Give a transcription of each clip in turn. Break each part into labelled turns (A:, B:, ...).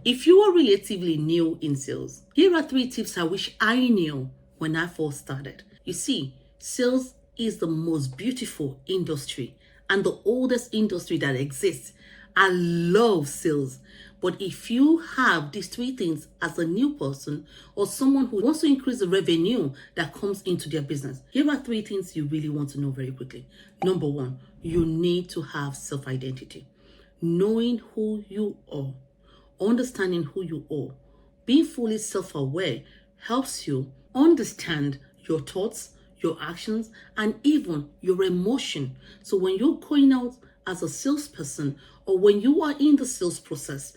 A: If you are relatively new in sales, here are 3 tips I wish I knew when I first started. You see, sales is the most beautiful industry and the oldest industry that exists. I love sales. But if you have these 3 things as a new person or someone who wants to increase the revenue that comes into their business, here are 3 things you really want to know very quickly. Number 1, you need to have self-identity. Knowing who you are, understanding who you are, being fully self-aware helps you understand your thoughts, your actions, and even your emotion. So when you're going out as a salesperson or when you are in the sales process,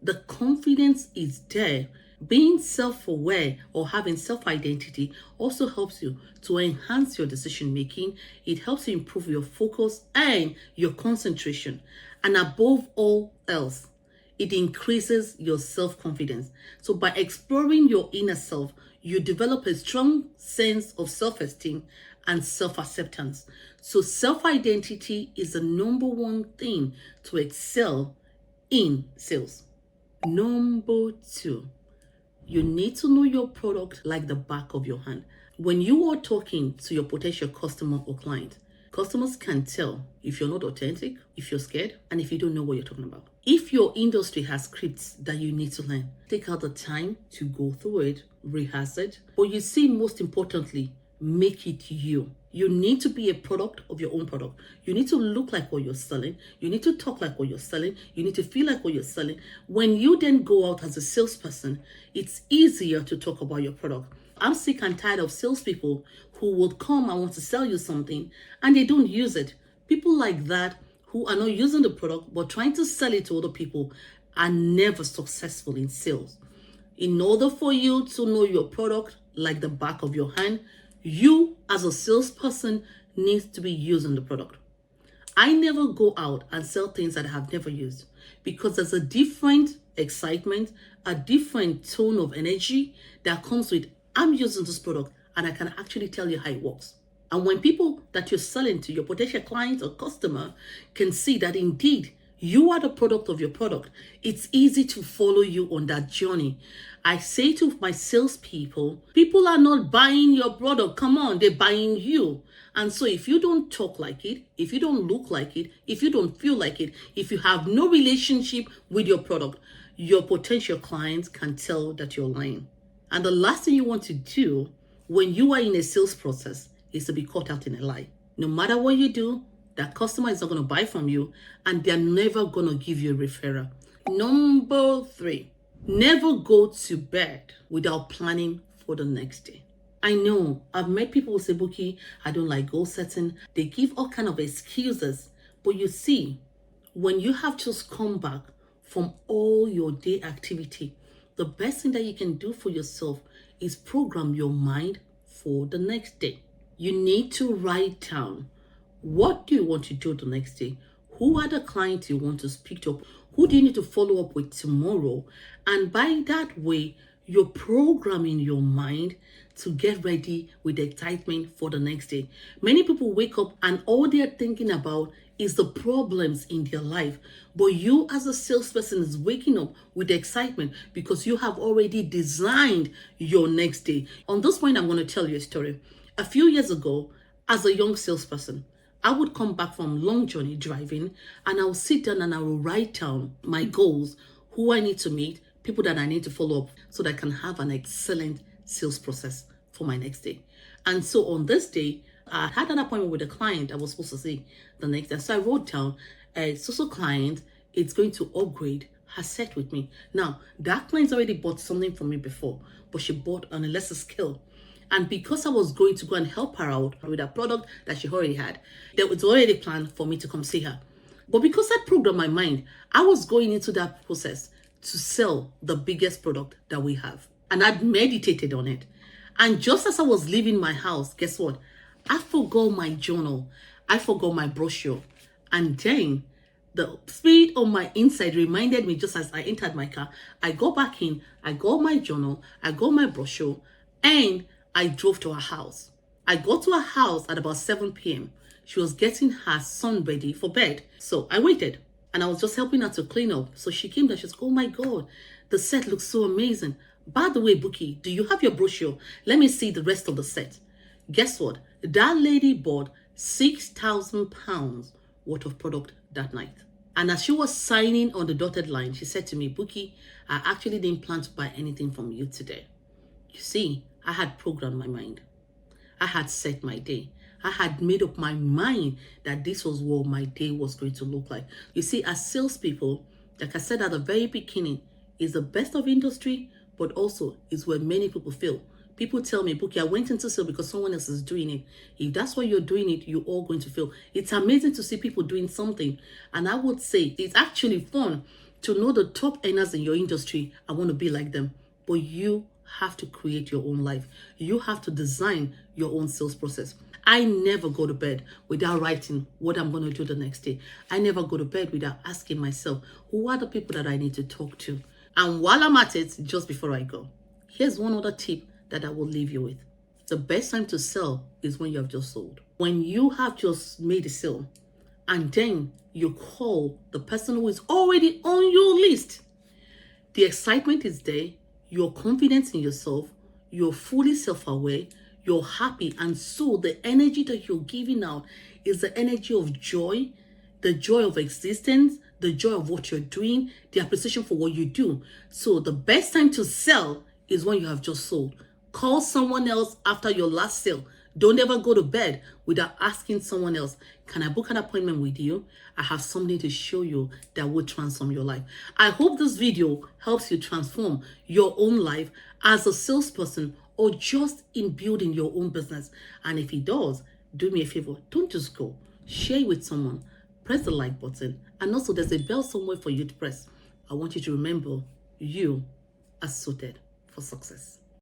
A: the confidence is there. Being self-aware or having self-identity also helps you to enhance your decision making. It helps you improve your focus and your concentration. And above all else, it increases your self-confidence. So by exploring your inner self, you develop a strong sense of self-esteem and self-acceptance. So self-identity is the number 1 thing to excel in sales. Number 2, you need to know your product like the back of your hand. When you are talking to your potential customer or client, customers can tell if you're not authentic, if you're scared, and if you don't know what you're talking about. If your industry has scripts that you need to learn, take out the time to go through it, rehearse it. But you see, most importantly, make it you. You need to be a product of your own product. You need to look like what you're selling. You need to talk like what you're selling. You need to feel like what you're selling. When you then go out as a salesperson, it's easier to talk about your product. I'm sick and tired of salespeople who would come and want to sell you something and they don't use it. People like that who are not using the product but trying to sell it to other people are never successful in sales. In order for you to know your product like the back of your hand, you as a salesperson needs to be using the product. I never go out and sell things that I have never used because there's a different excitement, a different tone of energy that comes with I'm using this product and I can actually tell you how it works. And when people that you're selling to, your potential client or customer, can see that indeed you are the product of your product, it's easy to follow you on that journey. I say to my salespeople, people are not buying your product. Come on, they're buying you. And so if you don't talk like it, if you don't look like it, if you don't feel like it, if you have no relationship with your product, your potential clients can tell that you're lying. And the last thing you want to do when you are in a sales process is to be caught out in a lie. No matter what you do, that customer is not going to buy from you and they're never going to give you a referral. Number 3, never go to bed without planning for the next day. I know I've met people who say, Bukie, I don't like goal setting. They give all kind of excuses. But you see, when you have just come back from all your day activity, the best thing that you can do for yourself is program your mind for the next day. You need to write down, what do you want to do the next day? Who are the clients you want to speak to? Who do you need to follow up with tomorrow? And by that way, you're programming your mind to get ready with excitement for the next day. Many people wake up and all they're thinking about is the problems in their life. But you as a salesperson is waking up with excitement because you have already designed your next day. On this point, I'm going to tell you a story. A few years ago, as a young salesperson, I would come back from long journey driving and I will sit down and I will write down my goals, who I need to meet, people that I need to follow up so that I can have an excellent sales process for my next day. And so on this day, I had an appointment with a client I was supposed to see the next day. So I wrote down a social client is going to upgrade her set with me. Now, that client's already bought something from me before, but she bought on a lesser scale. And because I was going to go and help her out with a product that she already had, there was already planned for me to come see her. But because I programmed my mind, I was going into that process to sell the biggest product that we have. And I'd meditated on it. And just as I was leaving my house, guess what? I forgot my journal. I forgot my brochure. And then the spirit on my inside reminded me just as I entered my car. I go back in, I got my journal, I got my brochure, and I drove to her house. I got to her house at about 7 p.m. She was getting her son ready for bed. So I waited and I was just helping her to clean up. So she came there, she was, oh my God, The set looks so amazing. By the way, Bukie, do you have your brochure? Let me see the rest of the set. Guess what? That lady bought £6,000 worth of product that night. And as she was signing on the dotted line, she said to me, Bukie, I actually didn't plan to buy anything from you today. You see, I had programmed my mind. I had set my day. I had made up my mind that this was what my day was going to look like. You see, as salespeople, like I said at the very beginning, is the best of industry, but also is where many people fail. People tell me, Bukie, I went into sales because someone else is doing it. If that's why you're doing it, you're all going to fail. It's amazing to see people doing something. And I would say it's actually fun to know the top earners in your industry. I want to be like them. But you have to create your own life. You have to design your own sales process. I never go to bed without writing what I'm going to do the next day. I never go to bed without asking myself, who are the people that I need to talk to? And while I'm at it, just before I go, here's one other tip that I will leave you with. The best time to sell is when you have just sold. When you have just made a sale and then you call the person who is already on your list. The excitement is there, your confidence in yourself, you're fully self-aware, you're happy, and so the energy that you're giving out is the energy of joy, the joy of existence, the joy of what you're doing, the appreciation for what you do. So the best time to sell is when you have just sold. Call someone else after your last sale. Don't ever go to bed without asking someone else, can I book an appointment with you? I have something to show you that will transform your life. I hope this video helps you transform your own life as a salesperson or just in building your own business. And if it does, do me a favor. Don't just go. Share it with someone. Press the like button. And also there's a bell somewhere for you to press. I want you to remember you are suited for success.